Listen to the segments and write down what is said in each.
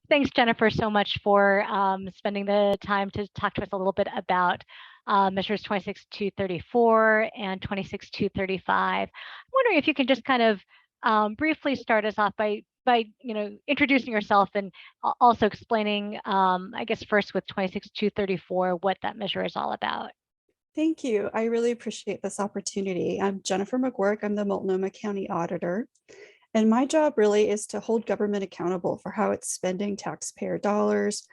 Thanks, Jennifer, so much for spending the time to talk to us a little bit about measures 26234 and 26235. I'm wondering if you can just kind of briefly start us off by introducing yourself and also explaining, I guess, first with 26234 what that measure is all about. Thank you. I really appreciate this opportunity. I'm Jennifer McGuirk. I'm the Multnomah County Auditor. And my job really is to hold government accountable for how it's spending taxpayer dollars.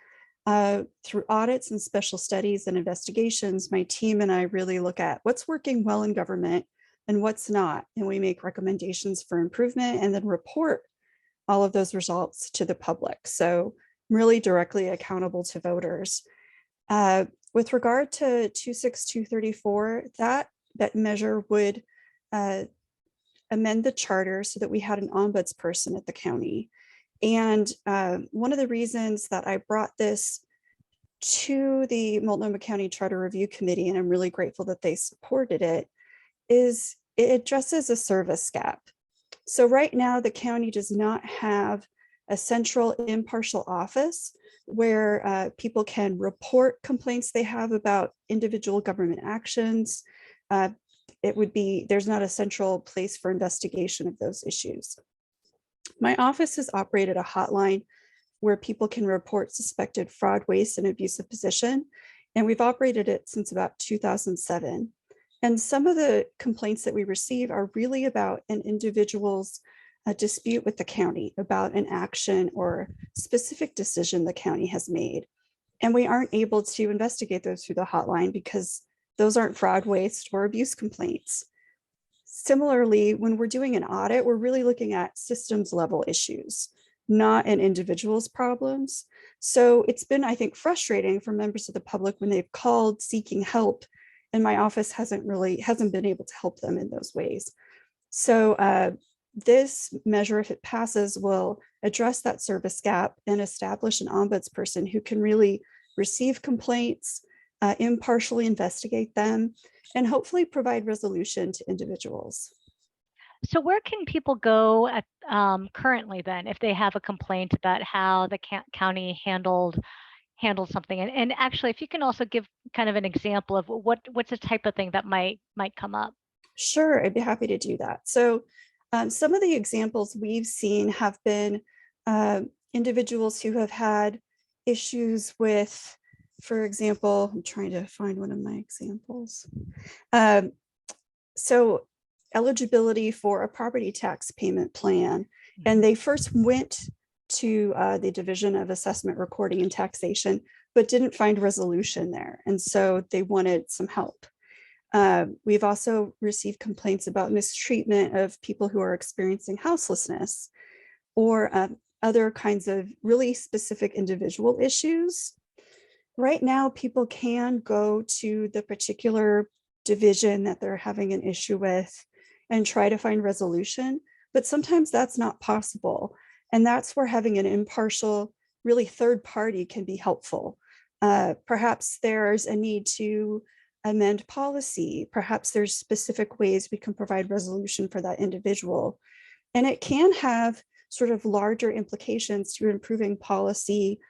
Through audits and special studies and investigations, my team and I really look at what's working well in government and what's not. And we make recommendations for improvement and then report all of those results to the public. So I'm really directly accountable to voters. With regard to 26234, that measure would amend the charter so that we had an ombudsperson at the county. And one of the reasons that I brought this to the Multnomah County Charter Review Committee, and I'm really grateful that they supported it, is it addresses a service gap. So right now, the county does not have a central impartial office where people can report complaints they have about individual government actions. There's not a central place for investigation of those issues. My office has operated a hotline where people can report suspected fraud, waste, and abusive position. And we've operated it since about 2007. And some of the complaints that we receive are really about an individual's dispute with the county about an action or specific decision the county has made. And we aren't able to investigate those through the hotline because those aren't fraud, waste, or abuse complaints. Similarly, when we're doing an audit, we're really looking at systems level issues, not an individual's problems. So it's been, I think, frustrating for members of the public when they've called seeking help, and my office hasn't been able to help them in those ways. So this measure, if it passes, will address that service gap and establish an ombudsperson who can really receive complaints, impartially investigate them, and hopefully provide resolution to individuals. So where can people go at, currently then if they have a complaint about how the county handled something? And actually, if you can also give kind of an example of what's the type of thing that might come up. Sure, I'd be happy to do that. So some of the examples we've seen have been individuals who have had issues with, for example, I'm trying to find one of my examples. So eligibility for a property tax payment plan. And they first went to the Division of Assessment, Recording, and Taxation, but didn't find resolution there. And so they wanted some help. We've also received complaints about mistreatment of people who are experiencing houselessness or other kinds of really specific individual issues. Right now, people can go to the particular division that they're having an issue with and try to find resolution, but sometimes that's not possible. And that's where having an impartial, really third party can be helpful. Perhaps there's a need to amend policy. Perhaps there's specific ways we can provide resolution for that individual. And it can have sort of larger implications to improving policy,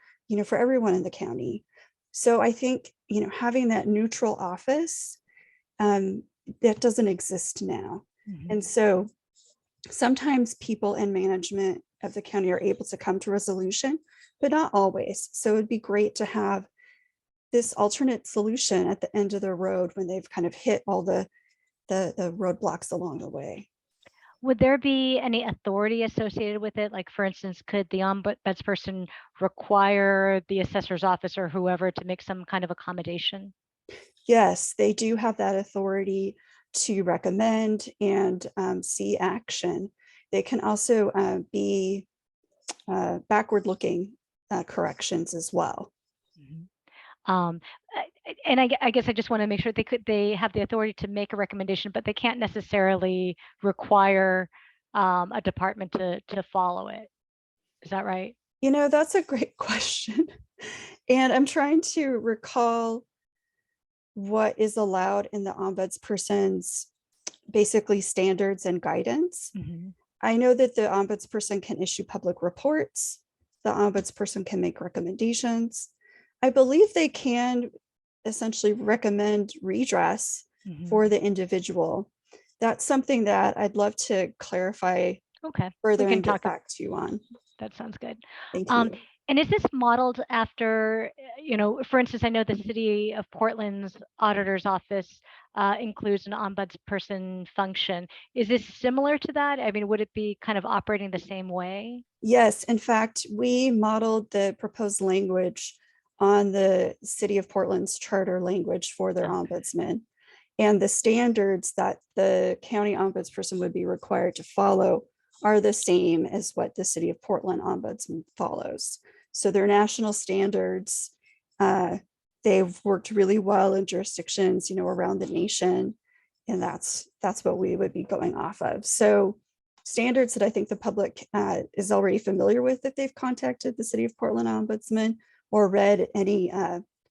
for everyone in the county. So I think, having that neutral office, that doesn't exist now. Mm-hmm. And so sometimes people in management of the county are able to come to resolution, but not always. So it'd be great to have this alternate solution at the end of the road when they've kind of hit all the roadblocks along the way. Would there be any authority associated with it? Like, for instance, could the ombudsperson require the assessor's office or whoever to make some kind of accommodation? Yes, they do have that authority to recommend and see action. They can also be backward-looking corrections as well. Mm-hmm. And I guess I just want to make sure they have the authority to make a recommendation, but they can't necessarily require a department to follow it. Is that right? That's a great question. And I'm trying to recall what is allowed in the ombudsperson's basically standards and guidance. Mm-hmm. I know that the ombudsperson can issue public reports the ombudsperson can make recommendations. I believe they can essentially recommend redress for the individual. That's something that I'd love to clarify further and get back to you on. That sounds good. Thank you. And is this modeled after, for instance, I know the City of Portland's auditor's office includes an ombudsperson function. Is this similar to that? I mean, would it be kind of operating the same way? Yes, in fact, we modeled the proposed language on the City of Portland's charter language for their ombudsman. And the standards that the county ombudsperson would be required to follow are the same as what the City of Portland ombudsman follows. So they're national standards. They've worked really well in jurisdictions, around the nation. And that's what we would be going off of. So standards that I think the public is already familiar with if they've contacted the City of Portland ombudsman or read any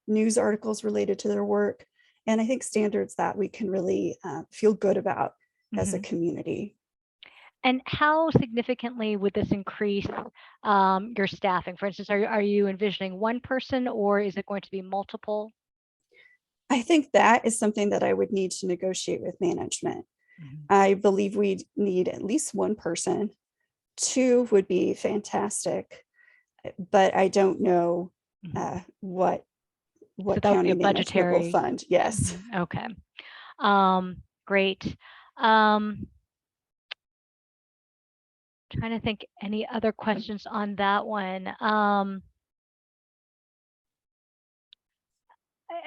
news articles related to their work. And I think standards that we can really feel good about as a community. And how significantly would this increase your staffing? For instance, are you envisioning one person or is it going to be multiple? I think that is something that I would need to negotiate with management. I believe we need at least one person. 2 would be fantastic, but I don't know what So county management will fund. Yes. Okay. Great. Trying to think any other questions on that one.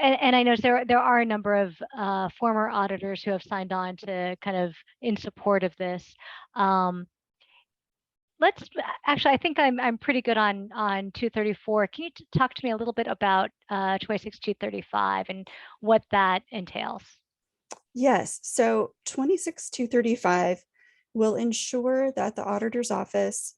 And I know there are a number of former auditors who have signed on to kind of in support of this. Let's actually, I think I'm pretty good on 234. Can you talk to me a little bit about 26235 and what that entails? Yes. So 26235 will ensure that the auditor's office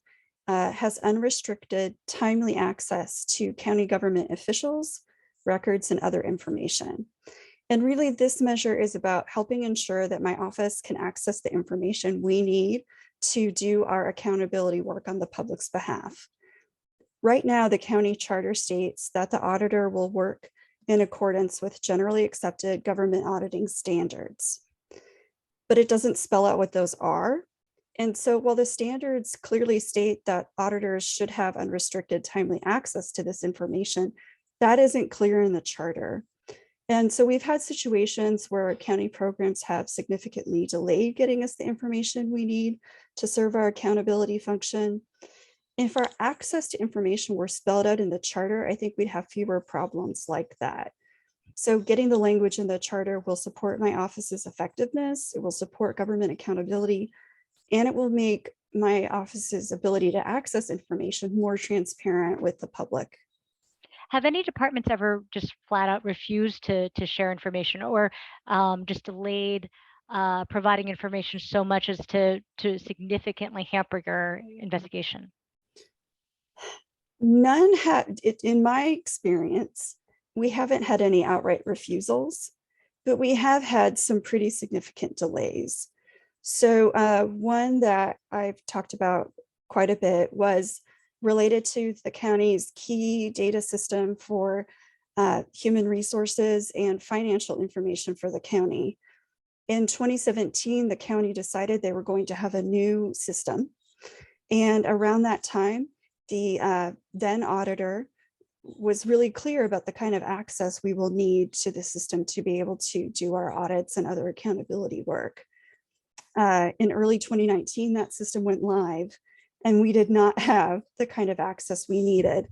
has unrestricted, timely access to county government officials, records, and other information. And really, this measure is about helping ensure that my office can access the information we need to do our accountability work on the public's behalf. Right now, the county charter states that the auditor will work in accordance with generally accepted government auditing standards, but it doesn't spell out what those are. And so while the standards clearly state that auditors should have unrestricted, timely access to this information, that isn't clear in the charter. And so we've had situations where county programs have significantly delayed getting us the information we need to serve our accountability function. If our access to information were spelled out in the charter, I think we'd have fewer problems like that. So getting the language in the charter will support my office's effectiveness, it will support government accountability, and it will make my office's ability to access information more transparent with the public. Have any departments ever just flat out refused to share information or just delayed providing information so much as to significantly hamper your investigation? None have, in my experience, we haven't had any outright refusals, but we have had some pretty significant delays. So one that I've talked about quite a bit was related to the county's key data system for human resources and financial information for the county. In 2017, the county decided they were going to have a new system. And around that time, the then auditor was really clear about the kind of access we will need to the system to be able to do our audits and other accountability work. In early 2019, that system went live and we did not have the kind of access we needed.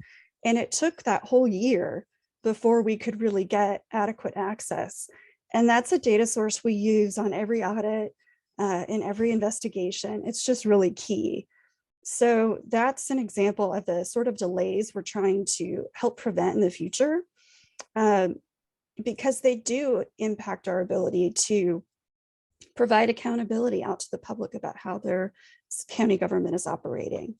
And it took that whole year before we could really get adequate access. And that's a data source we use on every audit, in every investigation. It's just really key. So that's an example of the sort of delays we're trying to help prevent in the future, because they do impact our ability to provide accountability out to the public about how their county government is operating.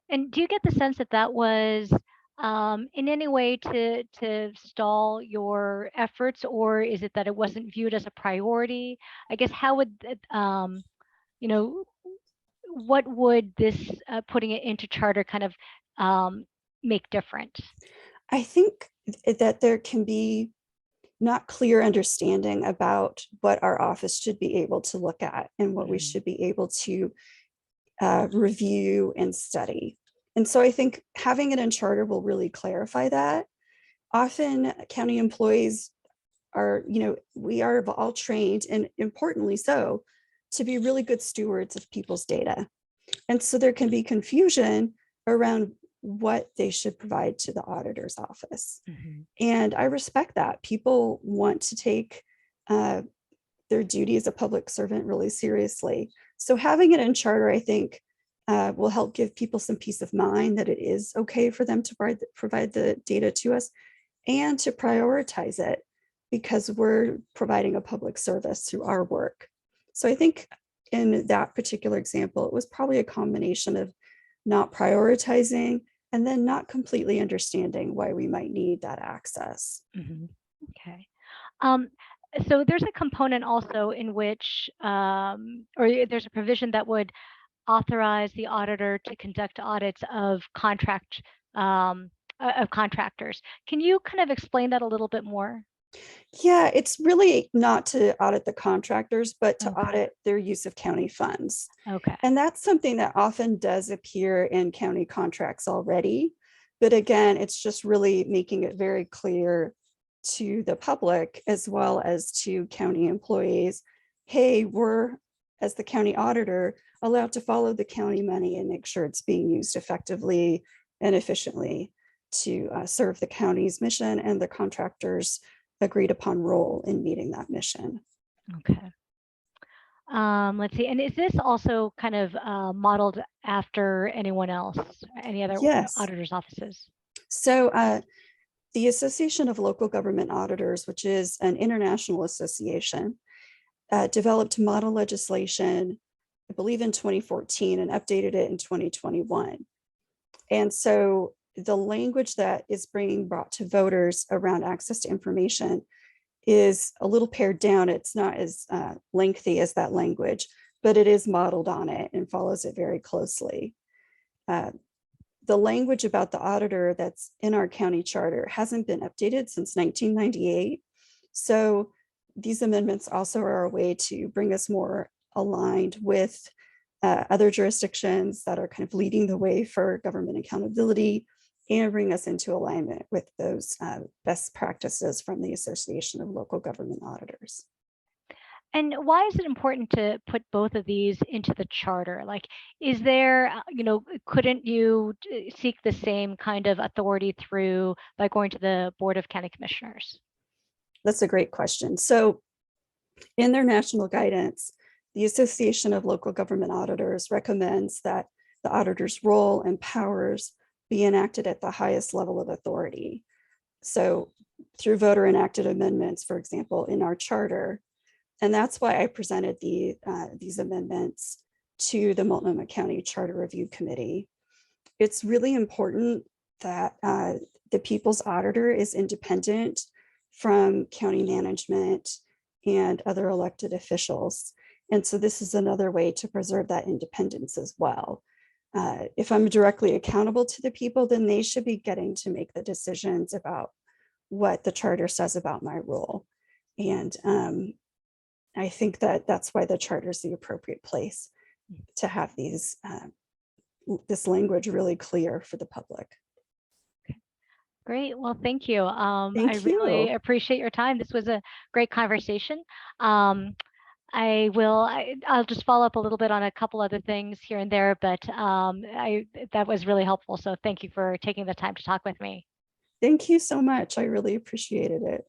And do you get the sense that that was in any way to stall your efforts, or is it that it wasn't viewed as a priority? I guess how would what would this putting it into charter kind of make different? I think that there can be not clear understanding about what our office should be able to look at and what we should be able to review and study. And so I think having it in charter will really clarify that. Often county employees are, we are all trained, and importantly so, to be really good stewards of people's data. And so there can be confusion around what they should provide to the auditor's office. And I respect that. People want to take their duty as a public servant really seriously. So having it in charter, I think, will help give people some peace of mind that it is okay for them to provide the data to us and to prioritize it because we're providing a public service through our work. So I think in that particular example, it was probably a combination of not prioritizing and then not completely understanding why we might need that access. Okay. So there's a component also in which, or there's a provision that would authorize the auditor to conduct audits of contractors. Can you kind of explain that a little bit more? Yeah, it's really not to audit the contractors, but to audit their use of county funds. Okay. And that's something that often does appear in county contracts already. But again, it's just really making it very clear to the public as well as to county employees, hey, we're, as the county auditor, allowed to follow the county money and make sure it's being used effectively and efficiently to serve the county's mission and the contractors' agreed upon role in meeting that mission. Okay. Let's see. And is this also kind of modeled after anyone else, any other auditors' offices? So the Association of Local Government Auditors, which is an international association, developed model legislation, I believe in 2014, and updated it in 2021. And so the language that is being brought to voters around access to information is a little pared down. It's not as lengthy as that language, but it is modeled on it and follows it very closely. The language about the auditor that's in our county charter hasn't been updated since 1998. So these amendments also are a way to bring us more aligned with other jurisdictions that are kind of leading the way for government accountability and bring us into alignment with those best practices from the Association of Local Government Auditors. And why is it important to put both of these into the charter? Like, is there, couldn't you seek the same kind of authority through by going to the Board of County Commissioners? That's a great question. So in their national guidance, the Association of Local Government Auditors recommends that the auditor's role and powers be enacted at the highest level of authority. So through voter enacted amendments, for example, in our charter. And that's why I presented these amendments to the Multnomah County Charter Review Committee. It's really important that the people's auditor is independent from county management and other elected officials. And so this is another way to preserve that independence as well. If I'm directly accountable to the people, then they should be getting to make the decisions about what the charter says about my role. And I think that that's why the charter is the appropriate place to have this language really clear for the public. Great. Well, thank you. Thank I you. really appreciate your time. This was a great conversation. I'll just follow up a little bit on a couple other things here and there, but that was really helpful. So thank you for taking the time to talk with me. Thank you so much. I really appreciated it.